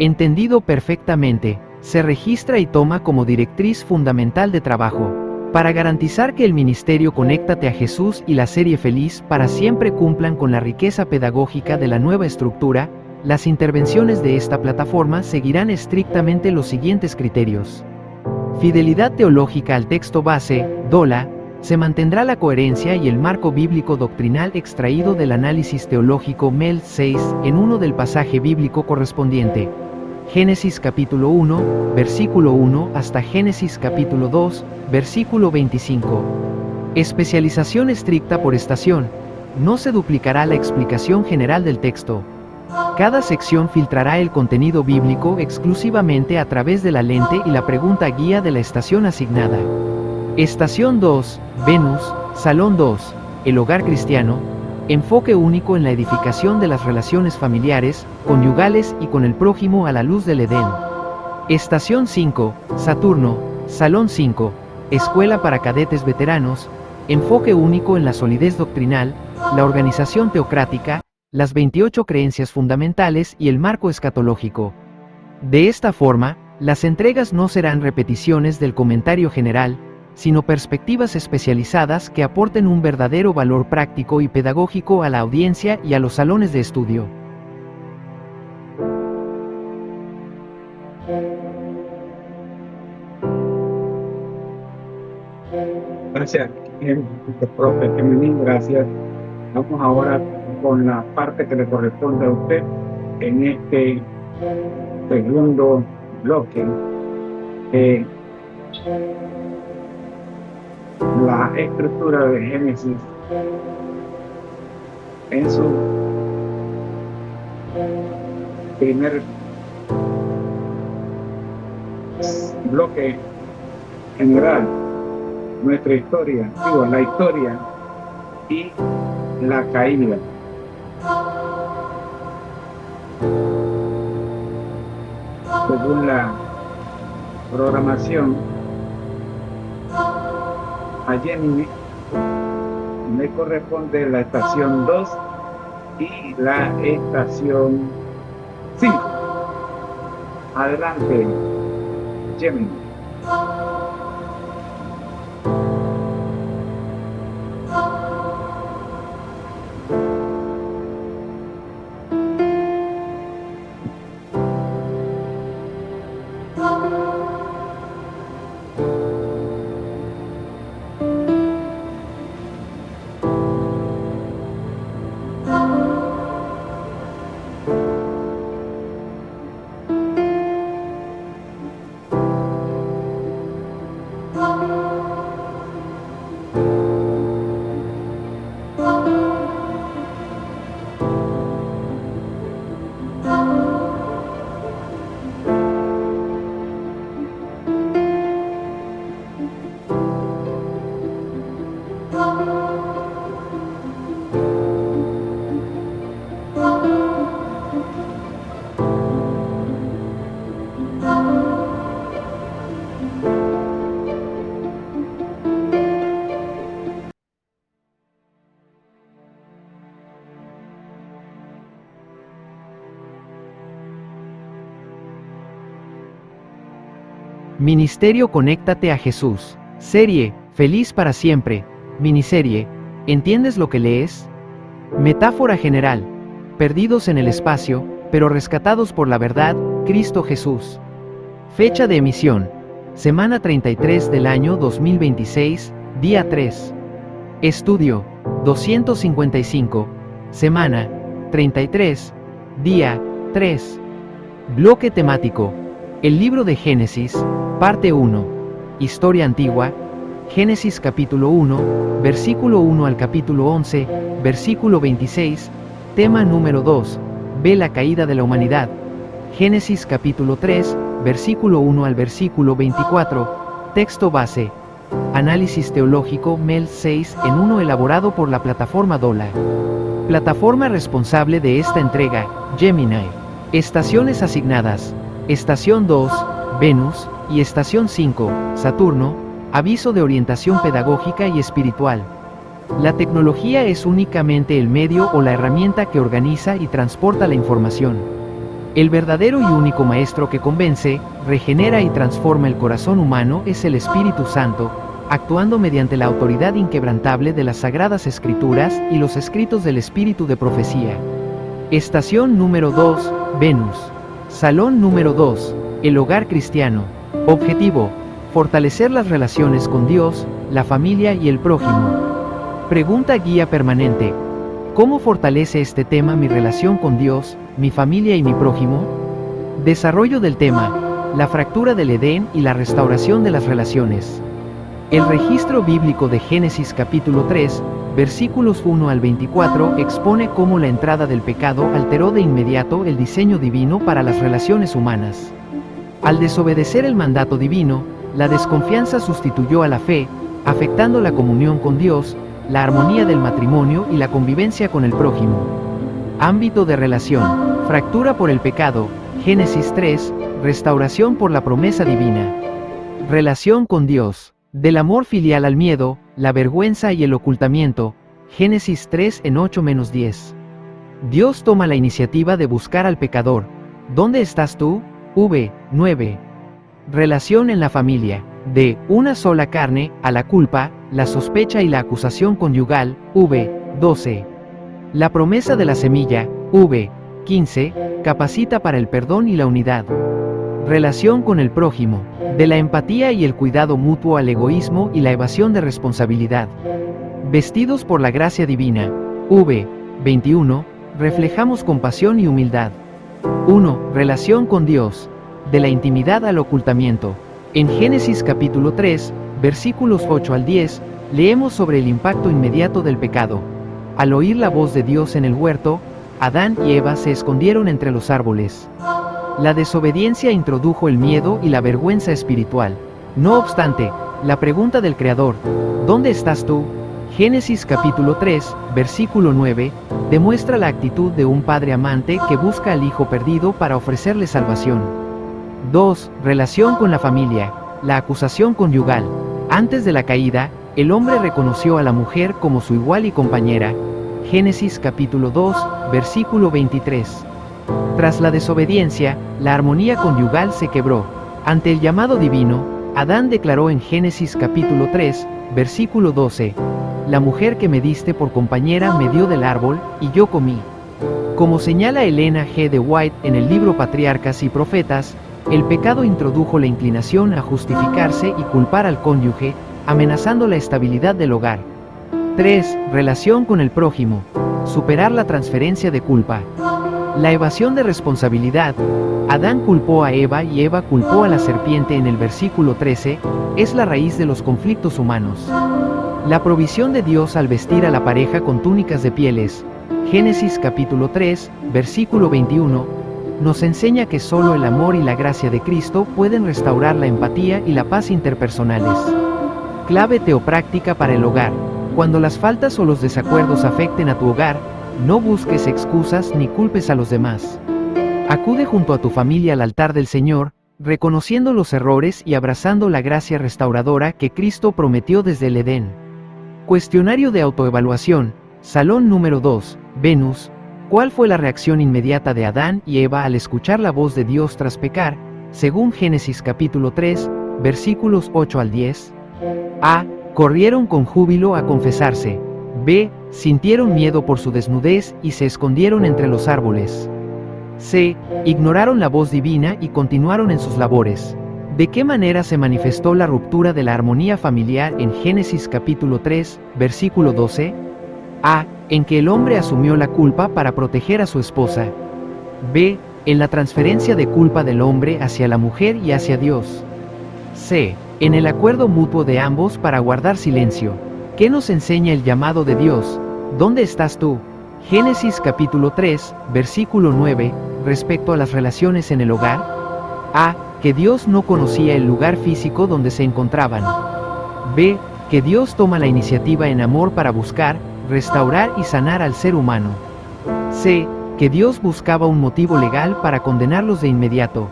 Entendido perfectamente, se registra y toma como directriz fundamental de trabajo. Para garantizar que el ministerio Conéctate a Jesús y la serie Feliz para siempre cumplan con la riqueza pedagógica de la nueva estructura, las intervenciones de esta plataforma seguirán estrictamente los siguientes criterios. Fidelidad teológica al texto base, DOLA. Se mantendrá la coherencia y el marco bíblico doctrinal extraído del análisis teológico MEL 6 en uno del pasaje bíblico correspondiente. Génesis capítulo 1, versículo 1 hasta Génesis capítulo 2, versículo 25. Especialización estricta por estación. No se duplicará la explicación general del texto. Cada sección filtrará el contenido bíblico exclusivamente a través de la lente y la pregunta guía de la estación asignada. Estación 2, Venus, Salón 2, el hogar cristiano, enfoque único en la edificación de las relaciones familiares, conyugales y con el prójimo a la luz del Edén. Estación 5, Saturno, Salón 5, escuela para cadetes veteranos, enfoque único en la solidez doctrinal, la organización teocrática, las 28 creencias fundamentales y el marco escatológico. De esta forma, las entregas no serán repeticiones del comentario general, sino perspectivas especializadas que aporten un verdadero valor práctico y pedagógico a la audiencia y a los salones de estudio. Gracias, profe Gemini, gracias. Vamos ahora con la parte que le corresponde a usted en este segundo bloque. La estructura de Génesis en su primer bloque general, nuestra historia, la historia y la caída. Según la programación, a Gemini le corresponde la estación 2 y la estación 5. Adelante, Gemini. Ministerio Conéctate a Jesús. Serie, Feliz para siempre. Miniserie, ¿entiendes lo que lees? Metáfora general. Perdidos en el espacio, pero rescatados por la verdad, Cristo Jesús. Fecha de emisión. Semana 33 del año 2026, día 3. Estudio, 255. Semana, 33, día, 3. Bloque temático. El libro de Génesis, parte 1. Historia antigua. Génesis capítulo 1, versículo 1 al capítulo 11, versículo 26. Tema número 2. Ve la caída de la humanidad. Génesis capítulo 3, versículo 1 al versículo 24. Texto base. Análisis teológico MEL 6 en 1 elaborado por la plataforma DOLA. Plataforma responsable de esta entrega, Gemini. Estaciones asignadas. Estación 2, Venus, y Estación 5, Saturno. Aviso de orientación pedagógica y espiritual. La tecnología es únicamente el medio o la herramienta que organiza y transporta la información. El verdadero y único maestro que convence, regenera y transforma el corazón humano es el Espíritu Santo, actuando mediante la autoridad inquebrantable de las Sagradas Escrituras y los escritos del Espíritu de Profecía. Estación número 2, Venus. Salón número 2, el hogar cristiano. Objetivo: fortalecer las relaciones con Dios, la familia y el prójimo. Pregunta guía permanente: ¿cómo fortalece este tema mi relación con Dios, mi familia y mi prójimo? Desarrollo del tema: la fractura del Edén y la restauración de las relaciones. El registro bíblico de Génesis capítulo 3, versículos 1 al 24 expone cómo la entrada del pecado alteró de inmediato el diseño divino para las relaciones humanas. Al desobedecer el mandato divino, la desconfianza sustituyó a la fe, afectando la comunión con Dios, la armonía del matrimonio y la convivencia con el prójimo. Ámbito de relación: fractura por el pecado, Génesis 3, restauración por la promesa divina. Relación con Dios: del amor filial al miedo, la vergüenza y el ocultamiento, Génesis 3 en 8-10. Dios toma la iniciativa de buscar al pecador. ¿Dónde estás tú? V. 9. Relación en la familia: de una sola carne a la culpa, la sospecha y la acusación conyugal, V. 12. La promesa de la semilla, V. 15, capacita para el perdón y la unidad. Relación con el prójimo: de la empatía y el cuidado mutuo al egoísmo y la evasión de responsabilidad. Vestidos por la gracia divina, V. 21, reflejamos compasión y humildad. 1. Relación con Dios: de la intimidad al ocultamiento. En Génesis capítulo 3, versículos 8 al 10, leemos sobre el impacto inmediato del pecado. Al oír la voz de Dios en el huerto, Adán y Eva se escondieron entre los árboles. La desobediencia introdujo el miedo y la vergüenza espiritual. No obstante, la pregunta del Creador, ¿dónde estás tú?, Génesis capítulo 3, versículo 9, demuestra la actitud de un padre amante que busca al hijo perdido para ofrecerle salvación. 2. Relación con la familia: la acusación conyugal. Antes de la caída, el hombre reconoció a la mujer como su igual y compañera. Génesis capítulo 2, versículo 23. Tras la desobediencia, la armonía conyugal se quebró. Ante el llamado divino, Adán declaró en Génesis capítulo 3, versículo 12, «La mujer que me diste por compañera me dio del árbol, y yo comí». Como señala Elena G. de White en el libro Patriarcas y Profetas, el pecado introdujo la inclinación a justificarse y culpar al cónyuge, amenazando la estabilidad del hogar. 3. Relación con el prójimo: superar la transferencia de culpa. La evasión de responsabilidad: Adán culpó a Eva y Eva culpó a la serpiente en el versículo 13, es la raíz de los conflictos humanos. La provisión de Dios al vestir a la pareja con túnicas de pieles, Génesis capítulo 3, versículo 21, nos enseña que solo el amor y la gracia de Cristo pueden restaurar la empatía y la paz interpersonales. Clave teopráctica para el hogar: cuando las faltas o los desacuerdos afecten a tu hogar, no busques excusas ni culpes a los demás. Acude junto a tu familia al altar del Señor, reconociendo los errores y abrazando la gracia restauradora que Cristo prometió desde el Edén. Cuestionario de autoevaluación: Salón número 2, Venus. ¿Cuál fue la reacción inmediata de Adán y Eva al escuchar la voz de Dios tras pecar, según Génesis capítulo 3, versículos 8 al 10? A. Corrieron con júbilo a confesarse. B. Sintieron miedo por su desnudez y se escondieron entre los árboles. C. Ignoraron la voz divina y continuaron en sus labores. ¿De qué manera se manifestó la ruptura de la armonía familiar en Génesis capítulo 3, versículo 12? A. En que el hombre asumió la culpa para proteger a su esposa. B. En la transferencia de culpa del hombre hacia la mujer y hacia Dios. C. En el acuerdo mutuo de ambos para guardar silencio. ¿Qué nos enseña el llamado de Dios? ¿Dónde estás tú? Génesis capítulo 3, versículo 9, respecto a las relaciones en el hogar. A. Que Dios no conocía el lugar físico donde se encontraban. B. Que Dios toma la iniciativa en amor para buscar, restaurar y sanar al ser humano. C. Que Dios buscaba un motivo legal para condenarlos de inmediato.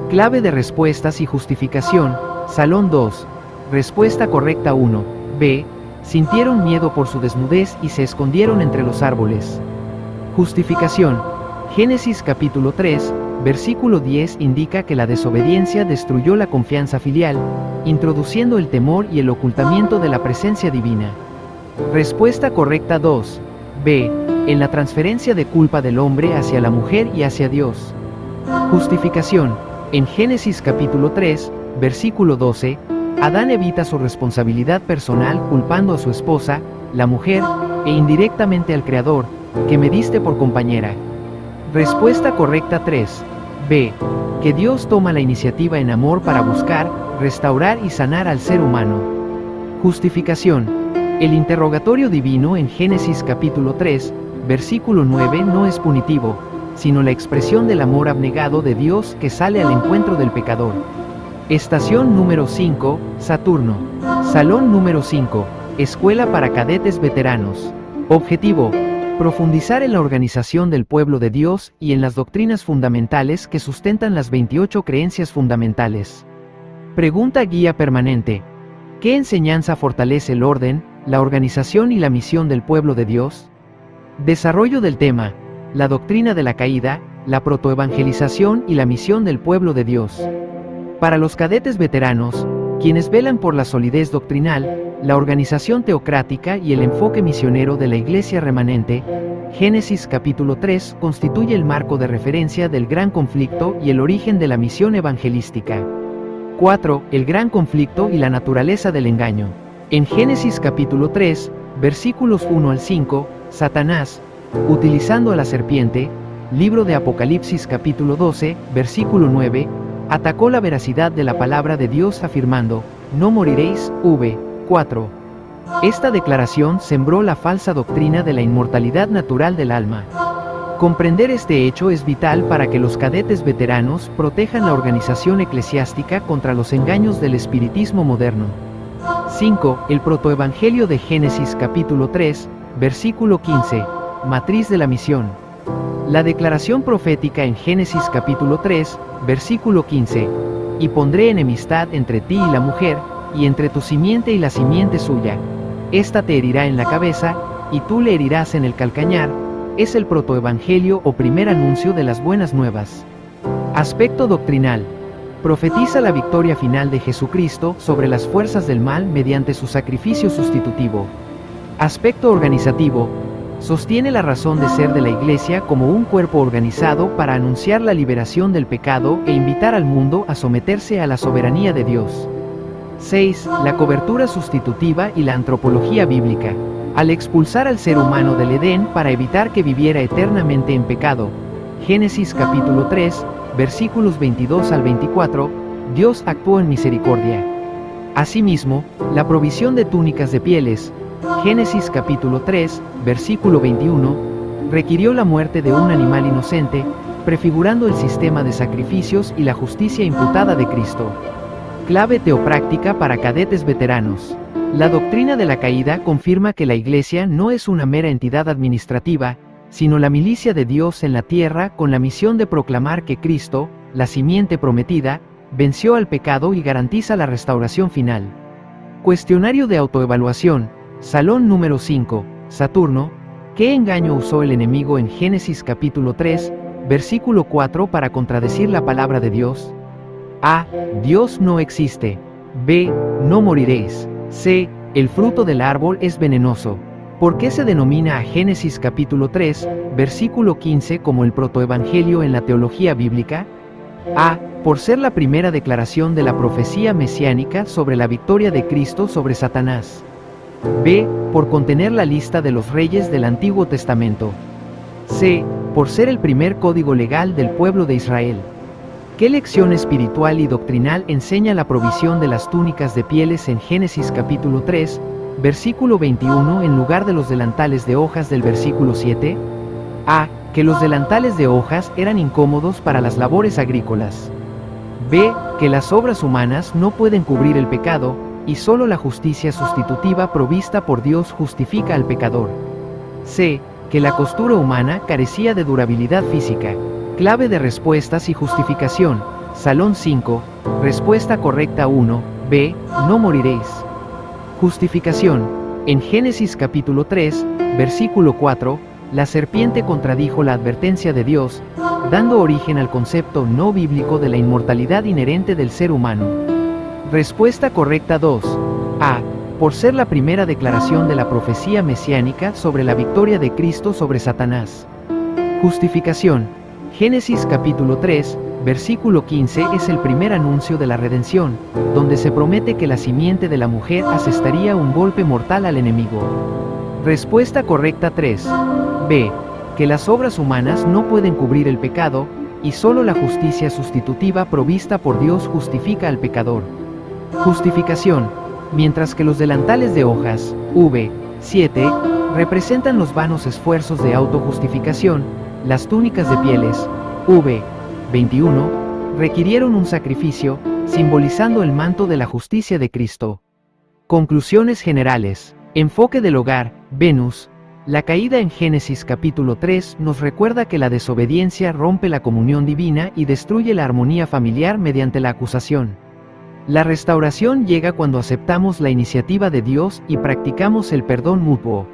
Clave de respuestas y justificación: Salón 2. Respuesta correcta 1. B. Sintieron miedo por su desnudez y se escondieron entre los árboles. Justificación: Génesis capítulo 3, Versículo 10 indica que la desobediencia destruyó la confianza filial, introduciendo el temor y el ocultamiento de la presencia divina. Respuesta correcta 2. B. En la transferencia de culpa del hombre hacia la mujer y hacia Dios. Justificación. En Génesis capítulo 3, versículo 12, Adán evita su responsabilidad personal culpando a su esposa, la mujer, e indirectamente al Creador, que me diste por compañera. Respuesta correcta 3. B. Que Dios toma la iniciativa en amor para buscar, restaurar y sanar al ser humano. Justificación. El interrogatorio divino en Génesis capítulo 3, versículo 9 no es punitivo, sino la expresión del amor abnegado de Dios que sale al encuentro del pecador. Estación número 5, Saturno. Salón número 5, Escuela para Cadetes Veteranos. Objetivo: profundizar en la organización del pueblo de Dios y en las doctrinas fundamentales que sustentan las 28 creencias fundamentales. Pregunta guía permanente. ¿Qué enseñanza fortalece el orden, la organización y la misión del pueblo de Dios? Desarrollo del tema: la doctrina de la caída, la protoevangelización y la misión del pueblo de Dios. Para los cadetes veteranos, quienes velan por la solidez doctrinal, la organización teocrática y el enfoque misionero de la Iglesia remanente, Génesis capítulo 3 constituye el marco de referencia del gran conflicto y el origen de la misión evangelística. 4. El gran conflicto y la naturaleza del engaño. En Génesis capítulo 3, versículos 1 al 5, Satanás, utilizando a la serpiente, libro de Apocalipsis capítulo 12, versículo 9, atacó la veracidad de la palabra de Dios afirmando, no moriréis, 4. Esta declaración sembró la falsa doctrina de la inmortalidad natural del alma. Comprender este hecho es vital para que los cadetes veteranos protejan la organización eclesiástica contra los engaños del espiritismo moderno. 5. El protoevangelio de Génesis capítulo 3, versículo 15, matriz de la misión. La declaración profética en Génesis capítulo 3, versículo 15, y pondré enemistad entre ti y la mujer, y entre tu simiente y la simiente suya. Esta te herirá en la cabeza, y tú le herirás en el calcañar, es el protoevangelio o primer anuncio de las buenas nuevas. Aspecto doctrinal. Profetiza la victoria final de Jesucristo sobre las fuerzas del mal mediante su sacrificio sustitutivo. Aspecto organizativo. Sostiene la razón de ser de la Iglesia como un cuerpo organizado para anunciar la liberación del pecado e invitar al mundo a someterse a la soberanía de Dios. 6. La cobertura sustitutiva y la antropología bíblica. Al expulsar al ser humano del Edén para evitar que viviera eternamente en pecado, Génesis capítulo 3, versículos 22 al 24, Dios actuó en misericordia. Asimismo, la provisión de túnicas de pieles, Génesis capítulo 3, versículo 21, requirió la muerte de un animal inocente, prefigurando el sistema de sacrificios y la justicia imputada de Cristo. Clave teopráctica para cadetes veteranos. La doctrina de la caída confirma que la Iglesia no es una mera entidad administrativa, sino la milicia de Dios en la tierra con la misión de proclamar que Cristo, la simiente prometida, venció al pecado y garantiza la restauración final. Cuestionario de autoevaluación. Salón número 5, Saturno. ¿Qué engaño usó el enemigo en Génesis capítulo 3, versículo 4 para contradecir la palabra de Dios? A. Dios no existe. B. No moriréis. C. El fruto del árbol es venenoso. ¿Por qué se denomina a Génesis capítulo 3, versículo 15 como el protoevangelio en la teología bíblica? A. Por ser la primera declaración de la profecía mesiánica sobre la victoria de Cristo sobre Satanás. B. Por contener la lista de los reyes del Antiguo Testamento. C. Por ser el primer código legal del pueblo de Israel. ¿Qué lección espiritual y doctrinal enseña la provisión de las túnicas de pieles en Génesis capítulo 3, versículo 21 en lugar de los delantales de hojas del versículo 7? A. Que los delantales de hojas eran incómodos para las labores agrícolas. B. Que las obras humanas no pueden cubrir el pecado, y solo la justicia sustitutiva provista por Dios justifica al pecador. C. Que la costura humana carecía de durabilidad física. Clave de respuestas y justificación. Salón 5. Respuesta correcta 1. B. No moriréis. Justificación. En Génesis capítulo 3, versículo 4, la serpiente contradijo la advertencia de Dios, dando origen al concepto no bíblico de la inmortalidad inherente del ser humano. Respuesta correcta 2. A. Por ser la primera declaración de la profecía mesiánica sobre la victoria de Cristo sobre Satanás. Justificación. Génesis capítulo 3, versículo 15 es el primer anuncio de la redención, donde se promete que la simiente de la mujer asestaría un golpe mortal al enemigo. Respuesta correcta 3. B. Que las obras humanas no pueden cubrir el pecado, y solo la justicia sustitutiva provista por Dios justifica al pecador. Justificación. Mientras que los delantales de hojas, v. 7, representan los vanos esfuerzos de autojustificación, las túnicas de pieles, v. 21, requirieron un sacrificio, simbolizando el manto de la justicia de Cristo. Conclusiones generales. Enfoque del hogar, Venus. La caída en Génesis capítulo 3 nos recuerda que la desobediencia rompe la comunión divina y destruye la armonía familiar mediante la acusación. La restauración llega cuando aceptamos la iniciativa de Dios y practicamos el perdón mutuo.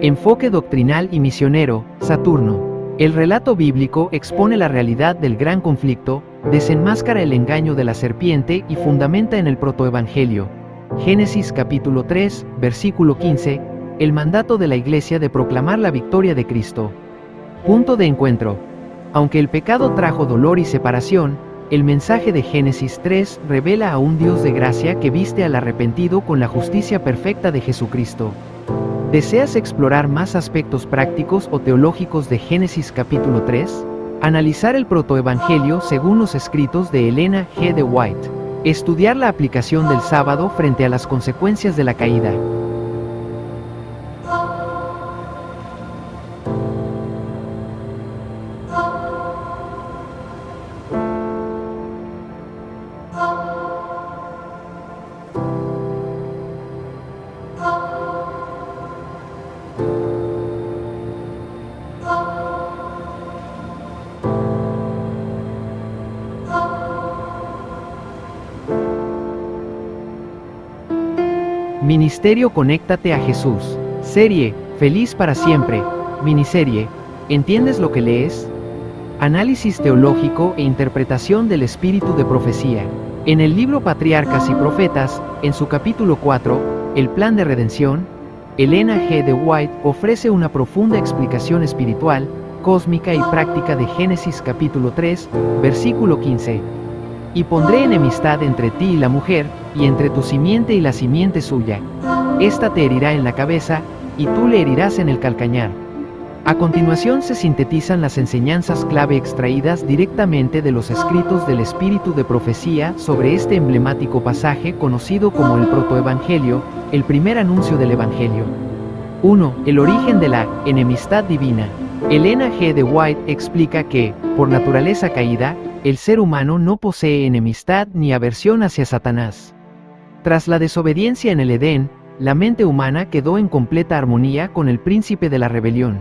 Enfoque doctrinal y misionero, Saturno. El relato bíblico expone la realidad del gran conflicto, desenmáscara el engaño de la serpiente y fundamenta en el protoevangelio. Génesis capítulo 3, versículo 15, el mandato de la Iglesia de proclamar la victoria de Cristo. Punto de encuentro. Aunque el pecado trajo dolor y separación, el mensaje de Génesis 3 revela a un Dios de gracia que viste al arrepentido con la justicia perfecta de Jesucristo. ¿Deseas explorar más aspectos prácticos o teológicos de Génesis capítulo 3? Analizar el protoevangelio según los escritos de Elena G. de White. Estudiar la aplicación del sábado frente a las consecuencias de la caída. Ministerio Conéctate a Jesús. Serie, Feliz para siempre. Miniserie, ¿entiendes lo que lees? Análisis teológico e interpretación del espíritu de profecía. En el libro Patriarcas y Profetas, en su capítulo 4, El plan de redención, Elena G. de White ofrece una profunda explicación espiritual, cósmica y práctica de Génesis capítulo 3, versículo 15. Y pondré enemistad entre ti y la mujer, y entre tu simiente y la simiente suya. Esta te herirá en la cabeza, y tú le herirás en el calcañar. A continuación se sintetizan las enseñanzas clave extraídas directamente de los escritos del espíritu de profecía sobre este emblemático pasaje conocido como el protoevangelio, el primer anuncio del evangelio. 1. El origen de la enemistad divina. Elena G. de White explica que, por naturaleza caída, el ser humano no posee enemistad ni aversión hacia Satanás. Tras la desobediencia en el Edén, la mente humana quedó en completa armonía con el príncipe de la rebelión.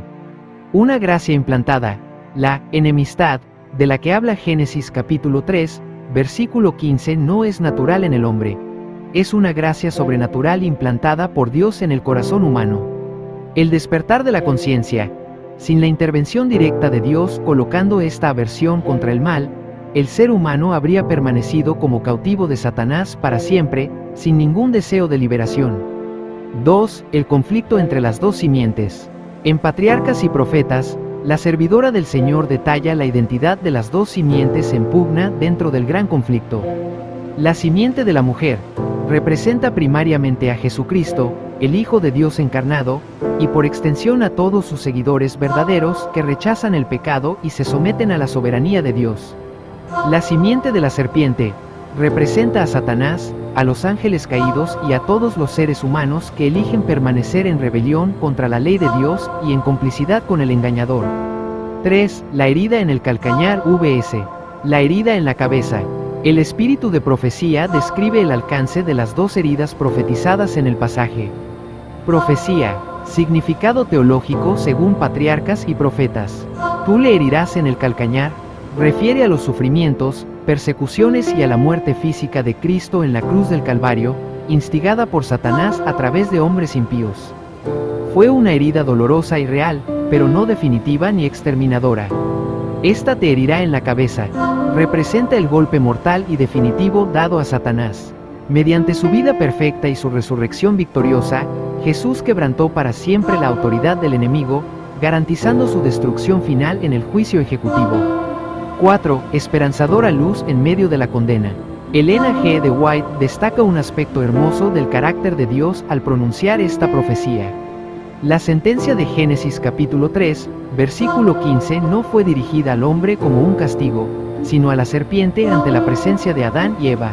Una gracia implantada, la enemistad, de la que habla Génesis capítulo 3, versículo 15, no es natural en el hombre. Es una gracia sobrenatural implantada por Dios en el corazón humano. El despertar de la conciencia, sin la intervención directa de Dios colocando esta aversión contra el mal, el ser humano habría permanecido como cautivo de Satanás para siempre, sin ningún deseo de liberación. 2. El conflicto entre las dos simientes. En Patriarcas y Profetas, la servidora del Señor detalla la identidad de las dos simientes en pugna dentro del gran conflicto. La simiente de la mujer representa primariamente a Jesucristo, el Hijo de Dios encarnado, y por extensión a todos sus seguidores verdaderos que rechazan el pecado y se someten a la soberanía de Dios. La simiente de la serpiente representa a Satanás, a los ángeles caídos y a todos los seres humanos que eligen permanecer en rebelión contra la ley de Dios y en complicidad con el engañador. 3. La herida en el calcañar vs. La herida en la cabeza. El espíritu de profecía describe el alcance de las dos heridas profetizadas en el pasaje. Profecía, significado teológico según Patriarcas y Profetas. Tú le herirás en el calcañar, refiere a los sufrimientos, persecuciones y a la muerte física de Cristo en la cruz del Calvario, instigada por Satanás a través de hombres impíos. Fue una herida dolorosa y real, pero no definitiva ni exterminadora. Esta te herirá en la cabeza. Representa el golpe mortal y definitivo dado a Satanás. Mediante su vida perfecta y su resurrección victoriosa, Jesús quebrantó para siempre la autoridad del enemigo, garantizando su destrucción final en el juicio ejecutivo. 4. Esperanzadora luz en medio de la condena. Elena G. de White destaca un aspecto hermoso del carácter de Dios al pronunciar esta profecía. La sentencia de Génesis capítulo 3, versículo 15 no fue dirigida al hombre como un castigo, sino a la serpiente ante la presencia de Adán y Eva.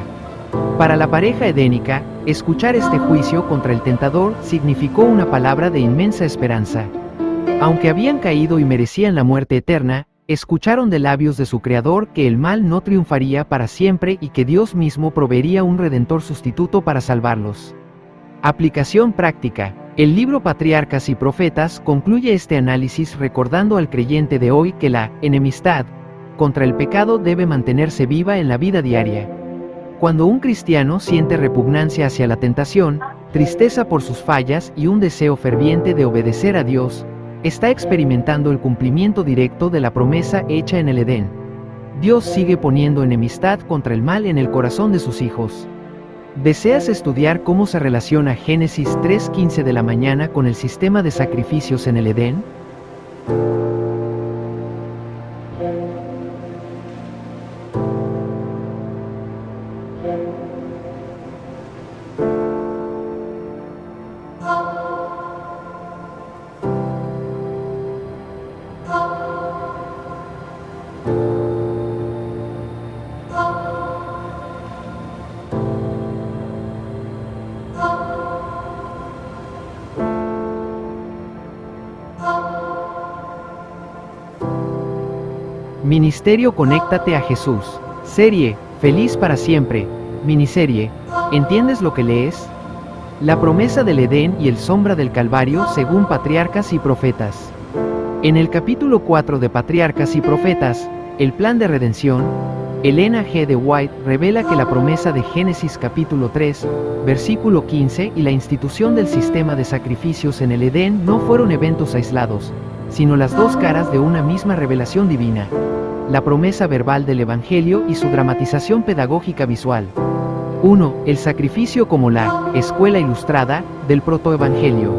Para la pareja edénica, escuchar este juicio contra el tentador significó una palabra de inmensa esperanza. Aunque habían caído y merecían la muerte eterna, escucharon de labios de su Creador que el mal no triunfaría para siempre y que Dios mismo proveería un redentor sustituto para salvarlos. Aplicación práctica. El libro Patriarcas y Profetas concluye este análisis recordando al creyente de hoy que la enemistad contra el pecado debe mantenerse viva en la vida diaria. Cuando un cristiano siente repugnancia hacia la tentación, tristeza por sus fallas y un deseo ferviente de obedecer a Dios, está experimentando el cumplimiento directo de la promesa hecha en el Edén. Dios sigue poniendo enemistad contra el mal en el corazón de sus hijos. ¿Deseas estudiar cómo se relaciona Génesis 3:15 de la mañana con el sistema de sacrificios en el Edén? Ministerio Conéctate a Jesús. Serie, Feliz para siempre. Miniserie, ¿entiendes lo que lees? La promesa del Edén y el sombra del Calvario según Patriarcas y Profetas. En el capítulo 4 de Patriarcas y Profetas, el plan de redención, Elena G. de White revela que la promesa de Génesis capítulo 3, versículo 15 y la institución del sistema de sacrificios en el Edén no fueron eventos aislados, sino las dos caras de una misma revelación divina. La promesa verbal del Evangelio y su dramatización pedagógica visual. 1. El sacrificio como la escuela ilustrada del protoevangelio.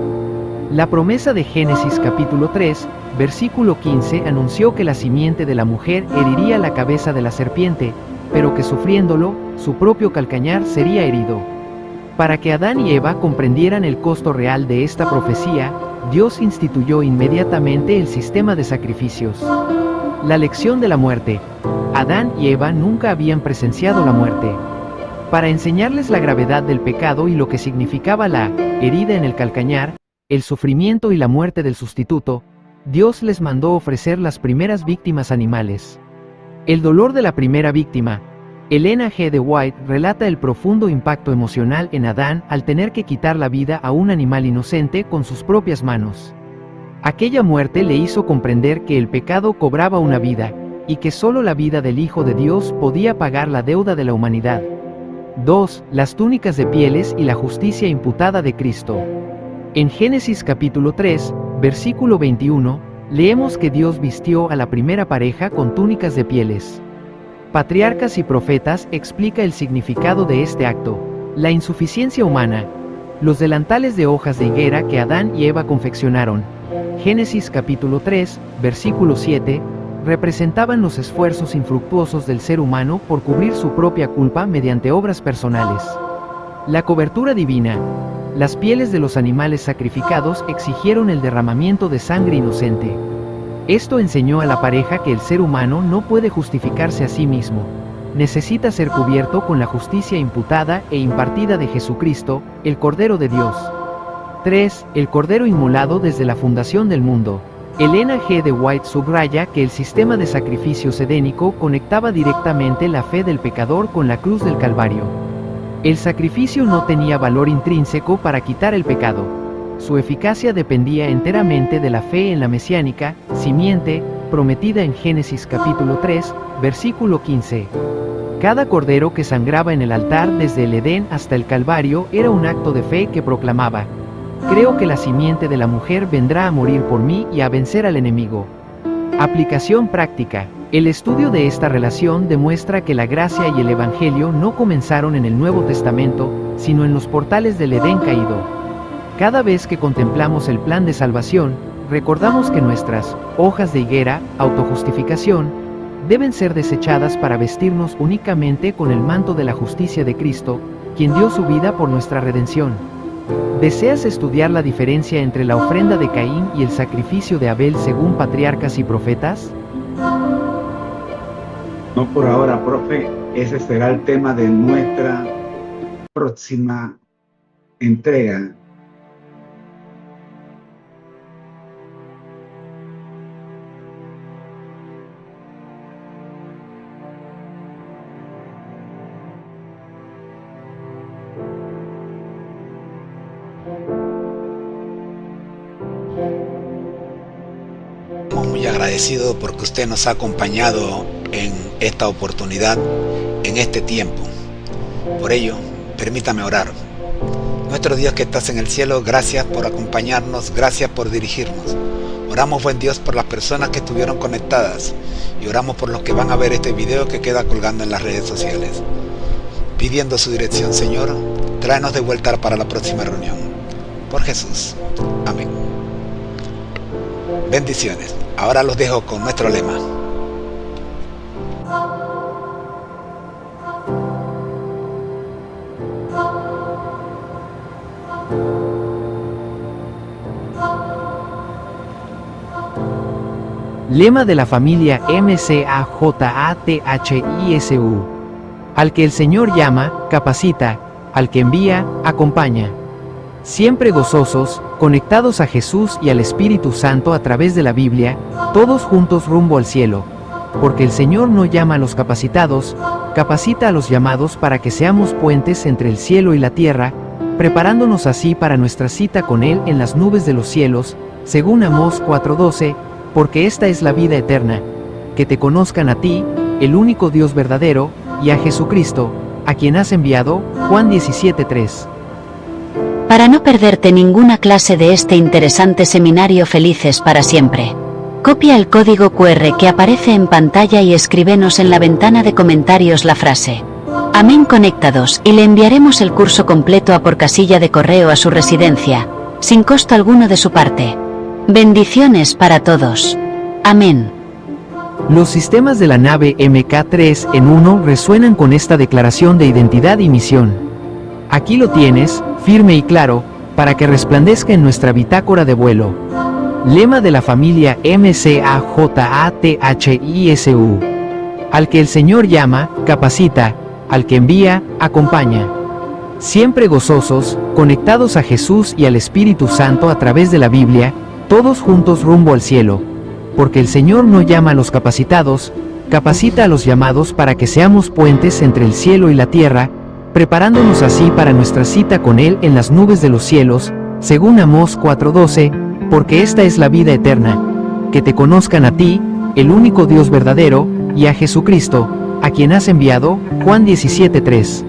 La promesa de Génesis capítulo 3, versículo 15 anunció que la simiente de la mujer heriría la cabeza de la serpiente, pero que sufriéndolo, su propio calcañar sería herido. Para que Adán y Eva comprendieran el costo real de esta profecía, Dios instituyó inmediatamente el sistema de sacrificios. La lección de la muerte. Adán y Eva nunca habían presenciado la muerte. Para enseñarles la gravedad del pecado y lo que significaba la herida en el calcañar, el sufrimiento y la muerte del sustituto, Dios les mandó ofrecer las primeras víctimas animales. El dolor de la primera víctima. Elena G. de White relata el profundo impacto emocional en Adán al tener que quitar la vida a un animal inocente con sus propias manos. Aquella muerte le hizo comprender que el pecado cobraba una vida, y que solo la vida del Hijo de Dios podía pagar la deuda de la humanidad. 2. Las túnicas de pieles y la justicia imputada de Cristo. En Génesis capítulo 3, versículo 21, leemos que Dios vistió a la primera pareja con túnicas de pieles. Patriarcas y Profetas explica el significado de este acto. La insuficiencia humana. Los delantales de hojas de higuera que Adán y Eva confeccionaron. Génesis capítulo 3, versículo 7, representaban los esfuerzos infructuosos del ser humano por cubrir su propia culpa mediante obras personales. La cobertura divina. Las pieles de los animales sacrificados exigieron el derramamiento de sangre inocente. Esto enseñó a la pareja que el ser humano no puede justificarse a sí mismo. Necesita ser cubierto con la justicia imputada e impartida de Jesucristo, el Cordero de Dios. 3. El Cordero inmolado desde la fundación del mundo. Elena G. de White subraya que el sistema de sacrificios edénico conectaba directamente la fe del pecador con la cruz del Calvario. El sacrificio no tenía valor intrínseco para quitar el pecado. Su eficacia dependía enteramente de la fe en la mesiánica simiente prometida en Génesis capítulo 3, versículo 15. Cada cordero que sangraba en el altar desde el Edén hasta el Calvario era un acto de fe que proclamaba: creo que la simiente de la mujer vendrá a morir por mí y a vencer al enemigo. Aplicación práctica. El estudio de esta relación demuestra que la gracia y el Evangelio no comenzaron en el Nuevo Testamento, sino en los portales del Edén caído. Cada vez que contemplamos el plan de salvación, recordamos que nuestras hojas de higuera, autojustificación, deben ser desechadas para vestirnos únicamente con el manto de la justicia de Cristo, quien dio su vida por nuestra redención. ¿Deseas estudiar la diferencia entre la ofrenda de Caín y el sacrificio de Abel según patriarcas y profetas? No por ahora, profe. Ese será el tema de nuestra próxima entrega. Estamos muy agradecidos porque usted nos ha acompañado en esta oportunidad, en este tiempo. Por ello, permítame orar. Nuestro Dios que estás en el cielo, gracias por acompañarnos, gracias por dirigirnos. Oramos, buen Dios, por las personas que estuvieron conectadas y oramos por los que van a ver este video que queda colgando en las redes sociales. Pidiendo su dirección, Señor, tráenos de vuelta para la próxima reunión. Por Jesús. Amén. Bendiciones. Ahora los dejo con nuestro lema. Lema de la familia MCAJATHISU. Al que el Señor llama, capacita, al que envía, acompaña. Siempre gozosos, conectados a Jesús y al Espíritu Santo a través de la Biblia, todos juntos rumbo al cielo. Porque el Señor no llama a los capacitados, capacita a los llamados para que seamos puentes entre el cielo y la tierra, preparándonos así para nuestra cita con Él en las nubes de los cielos, según Amós 4:12, porque esta es la vida eterna, que te conozcan a ti, el único Dios verdadero, y a Jesucristo, a quien has enviado, Juan 17:3. Para no perderte ninguna clase de este interesante seminario Felices para Siempre, copia el código QR que aparece en pantalla y escríbenos en la ventana de comentarios la frase Amén conectados y le enviaremos el curso completo a por casilla de correo a su residencia, sin costo alguno de su parte. Bendiciones para todos. Amén. Los sistemas de la nave MK3 en 1 resuenan con esta declaración de identidad y misión. Aquí lo tienes, firme y claro, para que resplandezca en nuestra bitácora de vuelo. Lema de la familia MCAJATHISU. Al que el Señor llama, capacita, al que envía, acompaña. Siempre gozosos, conectados a Jesús y al Espíritu Santo a través de la Biblia, todos juntos rumbo al cielo. Porque el Señor no llama a los capacitados, capacita a los llamados para que seamos puentes entre el cielo y la tierra, preparándonos así para nuestra cita con Él en las nubes de los cielos, según Amós 4:12, porque esta es la vida eterna, que te conozcan a ti, el único Dios verdadero, y a Jesucristo, a quien has enviado, Juan 17:3.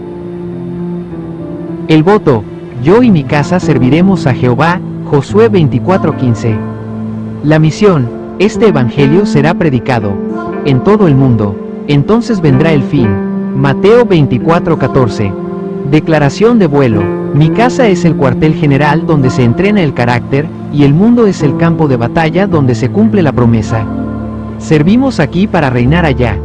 El voto, yo y mi casa serviremos a Jehová, Josué 24:15. La misión, este evangelio será predicado en todo el mundo, entonces vendrá el fin. Mateo 24:14. Declaración de vuelo. Mi casa es el cuartel general donde se entrena el carácter, y el mundo es el campo de batalla donde se cumple la promesa. Servimos aquí para reinar allá.